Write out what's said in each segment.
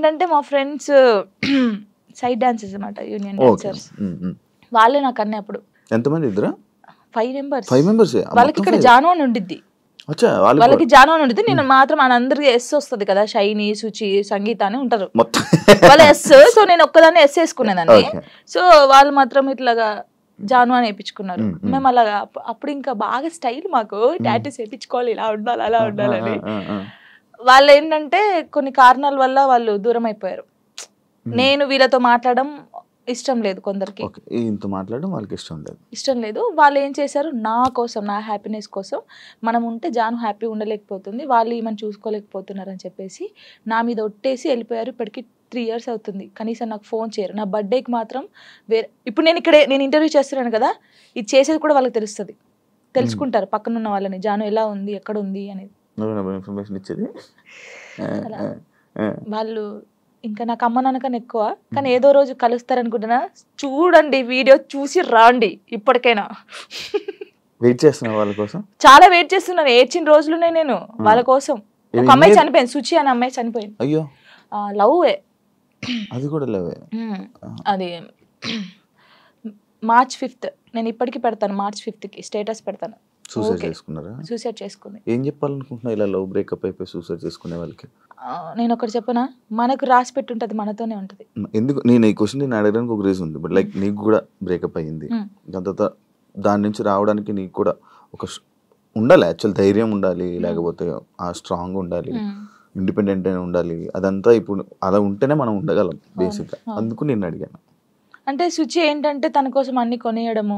ఏంటంటే మా friends side dancers అన్నమాట, యూనియన్ డాన్సర్స్. వాళ్ళే నాకు అన్నీ అప్పుడు. ఎంతమంది? ఇద్దరా? 5 members. 5 members. వాళ్ళకి ఇక్కడ జాను అని ఉండిద్ది. వాళ్ళకి జాను అని ఉండిద్ది. నేను మాత్రం అందరికి ఎస్ వస్తుంది కదా, షైని, సుచి, సంగీత అని ఉంటారు వాళ్ళ ఎస్. సో నేను ఒక్కదాన్ని ఎస్ వేసుకునేదాన్ని. సో వాళ్ళు మాత్రం ఇట్లాగా జాను అని వేయించుకున్నారు. మేము అలాగా అప్పుడు ఇంకా బాగా స్టైల్, మాకు టాటూస్ వేయించుకోవాలి, ఇలా ఉండాలి అలా ఉండాలని. వాళ్ళు ఏంటంటే కొన్ని కారణాల వల్ల వాళ్ళు దూరం అయిపోయారు. నేను వీళ్ళతో మాట్లాడడం ఇష్టం లేదు కొందరికి, మాట్లాడడం వాళ్ళకి ఇష్టం లేదు. వాళ్ళు ఏం చేశారు, నా కోసం, నా హ్యాపీనెస్ కోసం, మనం ఉంటే జాను హ్యాపీ ఉండలేకపోతుంది, వాళ్ళు ఈమెను చూసుకోలేకపోతున్నారు అని చెప్పేసి నా మీద ఒట్టేసి వెళ్ళిపోయారు. ఇప్పటికి 3 years అవుతుంది. కనీసం నాకు ఫోన్ చేయరు. నా బర్త్డేకి మాత్రం వేరే, ఇప్పుడు నేను ఇంటర్వ్యూ చేస్తున్నాను కదా, ఇది చేసేది కూడా వాళ్ళకి తెలుసుకుంటారు పక్కన ఉన్న వాళ్ళని, జాను ఎలా ఉంది, ఎక్కడ ఉంది అనేది వాళ్ళు. ఇంకా నాకు అమ్మ నాన్నకన్నా ఎక్కువ, కానీ ఏదో రోజు కలుస్తారనుకుంటున్నా. చూడండి, వీడియో చూసి రాండి. ఇప్పటికైనా వెయిట్ చేస్తున్నా వాళ్ళ కోసం, చాలా వెయిట్ చేస్తున్నాను. ఏడ్చిన రోజులునే నేను వాళ్ళ కోసం. ఒక అమ్మాయి చనిపోయింది, సుచి అనే అమ్మాయి చనిపోయింది. అయ్యో, లవ్. అది కూడా లవ్. అది March 5th. నేను ఇప్పటికి పెడతాను, March 5th స్టేటస్ పెడతాను. సూసైడ్ చేసుకుంది. ఏం చెప్పాలనుకుంటున్నా ఇలా లవ్ బ్రేకప్ అయిపోయి సూసైడ్ చేసుకునే వాళ్ళకి? నేను ఒకటి చెప్పనా, మనకు రాసి పెట్టుంటది, మనతోనే ఉంటది. ఎందుకు నేను ఈ క్వశ్చన్ నేను అడగడానికి ఒక రీజన్ ఉంది. బట్ లైక్ నీకు కూడా బ్రేకప్ అయ్యింది, దాని తర్వాత దాని నుంచి రావడానికి నీకు కూడా ఒక ఉండాలి, యాక్చువల్ ధైర్యం ఉండాలి, లేకపోతే ఆ స్ట్రాంగ్ ఉండాలి, ఇండిపెండెంట్ అయినా ఉండాలి. అదంతా ఇప్పుడు అలా ఉంటేనే మనం ఉండగలం బేసిక్గా. అందుకు నేను అడిగాను. అంటే సుచి ఏంటంటే తన కోసం అన్ని కొనియడము,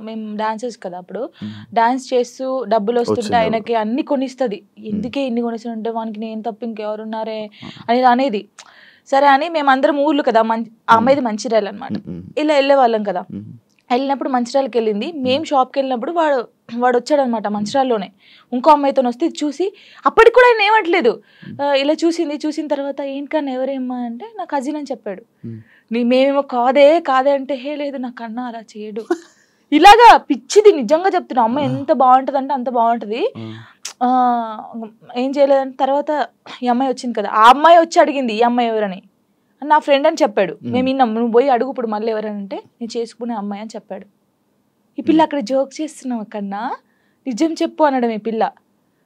మేము డాన్సర్స్ కదా, అప్పుడు డాన్స్ చేస్తూ డబ్బులు వస్తుంటే ఆయనకి అన్ని కొనిస్తుంది. ఎందుకే ఇన్ని కొనిస్తుంటే వానికి నేను తప్ప ఇంకెవరున్నారే అనేది. సరే అని మేమందరం ఊర్లు కదా, ఆ అమ్మాయిది మంచిర్యాల అనమాట, ఇలా వెళ్ళే వాళ్ళం కదా. వెళ్ళినప్పుడు మంచిర్యాలకి వెళ్ళింది. మేము షాప్కి వెళ్ళినప్పుడు వాడు వచ్చాడు అనమాట, మంచిర్యాలలోనే ఇంకో అమ్మాయితో వస్తే చూసి, అప్పటికి కూడా ఆయన ఏమట్లేదు, ఇలా చూసిన తర్వాత ఏంటన్నా ఎవరేమ్మా అంటే నా కజిన్ అని చెప్పాడు. మేమేమో కాదే అంటే, హే లేదు నాకు అన్న అలా చేయడు, ఇలాగా పిచ్చిది. నిజంగా చెప్తున్నా, అమ్మాయి ఎంత బాగుంటుంది అంటే అంత బాగుంటుంది. ఏం చేయలేదని తర్వాత ఈ అమ్మాయి వచ్చింది కదా, ఆ అమ్మాయి వచ్చి అడిగింది ఈ అమ్మాయి ఎవరని. నా ఫ్రెండ్ అని చెప్పాడు. మేము విన్నాం, నువ్వు పోయి అడుగు ఇప్పుడు మళ్ళీ ఎవరనంటే నేను చేసుకునే అమ్మాయి అని చెప్పాడు. ఈ పిల్ల అక్కడ జోక్ చేస్తున్నావు కన్నా, నిజం చెప్పు అనడం. ఈ పిల్ల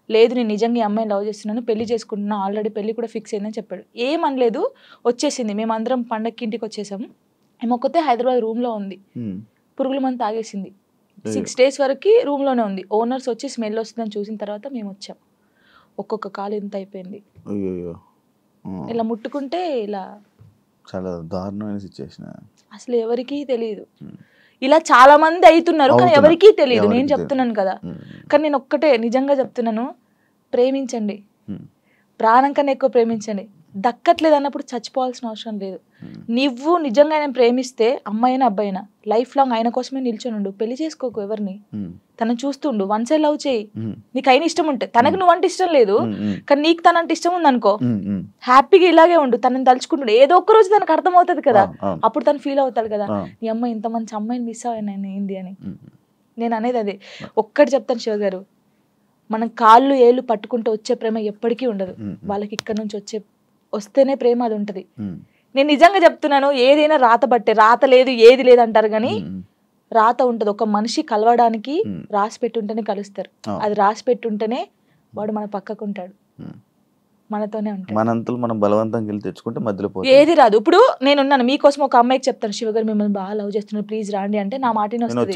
లేదు నేను నిజంగా ఈ అమ్మాయిని లవ్ చేస్తున్నాను, పెళ్లి చేసుకుంటున్నా, ఆల్రెడీ పెళ్లి కూడా ఫిక్స్ అయిందని చెప్పాడు. ఏమనలేదు, వచ్చేసింది. మేమందరం పండగకి ఇంటికి వచ్చేసాము. ఏమొక్కతే హైదరాబాద్ రూమ్లో ఉంది, పురుగుల మందు తాగేసింది. 6 days వరకు రూమ్లోనే ఉంది. ఓనర్స్ వచ్చి స్మెల్ వస్తుందని చూసిన తర్వాత మేము వచ్చాం. ఒక్కొక్క కాలు ఇంత అయిపోయింది, ఇలా ముట్టుకుంటే ఇలా. చాలా దారుణమైన సిచ్యువేషన్. అసలు ఎవరికీ తెలియదు. ఇలా చాలా మంది అవుతున్నారు కానీ ఎవరికీ తెలియదు. నేను చెప్తున్నాను కదా, కానీ నేను ఒక్కటే నిజంగా చెప్తున్నాను, ప్రేమించండి, ప్రాణం కన్నా ఎక్కువ ప్రేమించండి. దక్కట్లేదు అన్నప్పుడు చచ్చిపోవాల్సిన అవసరం లేదు. నువ్వు నిజంగా ఆయన ప్రేమిస్తే, అమ్మాయినా అబ్బాయినా, లైఫ్ లాంగ్ ఆయన కోసమే నిల్చొని ఉండు. పెళ్లి చేసుకోకు ఎవరిని, తనను చూస్తుండు, వన్ సైడ్ లవ్ చేయి. నీకు అయిన ఇష్టం ఉంటే, తనకు నువ్వంటే ఇష్టం లేదు కానీ నీకు తనంటే ఇష్టం ఉంది అనుకో, హ్యాపీగా ఇలాగే ఉండు. తనని తలుచుకుంటాడు, ఏదో ఒక్క రోజు తనకు అర్థం అవుతుంది కదా, అప్పుడు తను ఫీల్ అవుతాడు కదా, నీ అమ్మాయి ఇంత మంచి అమ్మాయిని మిస్ అయ్యాను ఏంది అని. నేను అనేది అదే ఒక్కటి చెప్తాను శివ గారు, మనం కాళ్ళు ఏళ్ళు పట్టుకుంటూ వచ్చే ప్రేమ ఎప్పటికీ ఉండదు. వాళ్ళకి ఇక్కడ నుంచి వస్తేనే ప్రేమ అది ఉంటది. నేను నిజంగా చెప్తున్నాను, ఏదైనా రాత బట్టే, రాత లేదు ఏది లేదు అంటారు కానీ రాత ఉంటది. ఒక మనిషి కలవడానికి రాసి పెట్టుంటేనే కలుస్తారు. అది రాసి పెట్టుంటేనే వాడు మన పక్కకు ఉంటాడు, మనతోనే ఉంటాడు. మనంతలు మనం బలవంతంగా వెళ్ళి తెచ్చుకుంటే మధ్యలో ఏది రాదు. ఇప్పుడు నేనున్నాను, మీకోసం ఒక అమ్మాయికి చెప్తాను, శివ గారు మిమ్మల్ని బాగా లవ్ చేస్తున్నారు, ప్లీజ్ రాండి అంటే నా మాటని వస్తుంది.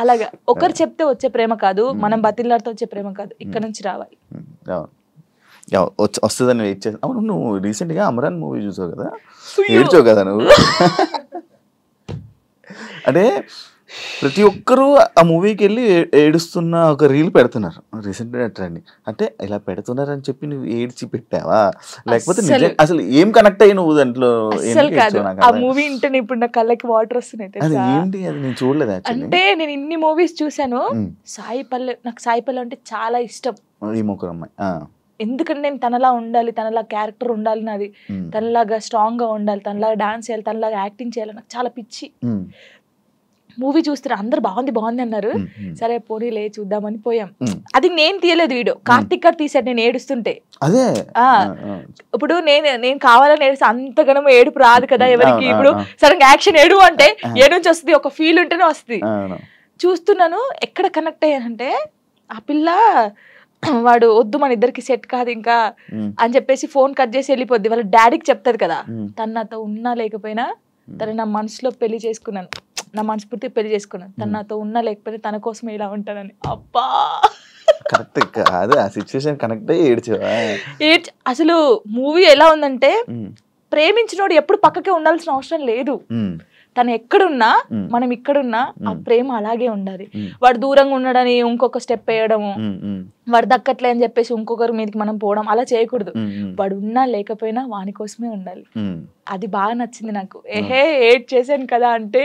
అలాగా ఒకరు చెప్తే వచ్చే ప్రేమ కాదు, మనం బతిలాడితే వచ్చే ప్రేమ కాదు, ఇక్కడ నుంచి రావాలి. వస్తుందని వెయిట్ చేస్తా. అవును, నువ్వు రీసెంట్ గా అమరాన్ మూవీ చూసావు కదా, ఏడ్చావు కదా నువ్వు. అంటే ప్రతి ఒక్కరూ ఆ మూవీకి వెళ్ళి ఏడుస్తున్న ఒక రీల్ పెడుతున్నారు రీసెంట్గా ట్రెండింగ్. అంటే ఇలా పెడుతున్నారని చెప్పి నువ్వు ఏడ్చి పెట్టావా, లేకపోతే అసలు ఏం కనెక్ట్ అయ్యి నువ్వు దాంట్లో? ఆ మూవీ ఇంటే ఇప్పుడు నా కళ్ళకి వాటర్ వస్తున్నాయి. ఏంటి అది నేను చూడలేదు. అంటే నేను ఇన్ని మూవీస్ చూసాను, సాయి పల్లె, నాకు సాయి పల్లె అంటే చాలా ఇష్టం. ఈ ముగ్గురు అమ్మాయి, ఎందుకంటే నేను తనలా ఉండాలి, తనలా క్యారెక్టర్ ఉండాలి నాది, తనలాగా స్ట్రాంగ్ గా ఉండాలి, తనలాగా డాన్స్ చేయాలి, తనలాగా యాక్టింగ్ చేయాలి, నాకు చాలా పిచ్చి. మూవీ చూస్తారు, అందరు బాగుంది బాగుంది అన్నారు, సరే పోనీలే చూద్దామని పోయాం. అది నేను తీయలేదు వీడియో, కార్తిక్ గారు తీసాడు నేను ఏడుస్తుంటే. అదే ఇప్పుడు నేను కావాలని ఏడుస్తే అంతగానో ఏడుపు రాదు కదా ఎవరికి. ఇప్పుడు సడన్ యాక్షన్ ఏడు అంటే ఏ నుంచి వస్తుంది, ఒక ఫీల్ ఉంటేనే వస్తుంది. చూస్తున్నాను, ఎక్కడ కనెక్ట్ అయ్యానంటే ఆ పిల్ల వాడు వద్దు మన ఇద్దరికి సెట్ కాదు ఇంకా అని చెప్పేసి ఫోన్ కట్ చేసి వెళ్ళిపోద్ది. వాళ్ళ డాడీకి చెప్తారు కదా, తను నాతో ఉన్నా లేకపోయినా తను నా మనసులో పెళ్లి చేసుకున్నాను, నా మనస్ఫూర్తి పెళ్లి చేసుకున్నాను, తను నాతో ఉన్నా లేకపోయినా తన కోసం ఇలా ఉంటానని. అబ్బా కరెక్ట్, అదే ఆ సిచ్యువేషన్ కనెక్ట్ అయ్యి ఏడ్చావా? అసలు మూవీ ఎలా ఉందంటే ప్రేమించినోడు ఎప్పుడు పక్కకే ఉండాల్సిన అవసరం లేదు. తను ఎక్కడున్నా మనం ఇక్కడున్నా ఆ ప్రేమ అలాగే ఉండాలి. వాడు దూరంగా ఉండడని ఇంకొక స్టెప్ వేయడము, వాడు దక్కట్లే అని చెప్పేసి ఇంకొకరి మీదకి మనం పోవడం అలా చేయకూడదు. వాడు ఉన్నా లేకపోయినా వాని కోసమే ఉండాలి. అది బాగా నచ్చింది నాకు. ఏహే ఏడ్ చేశాను కదా అంటే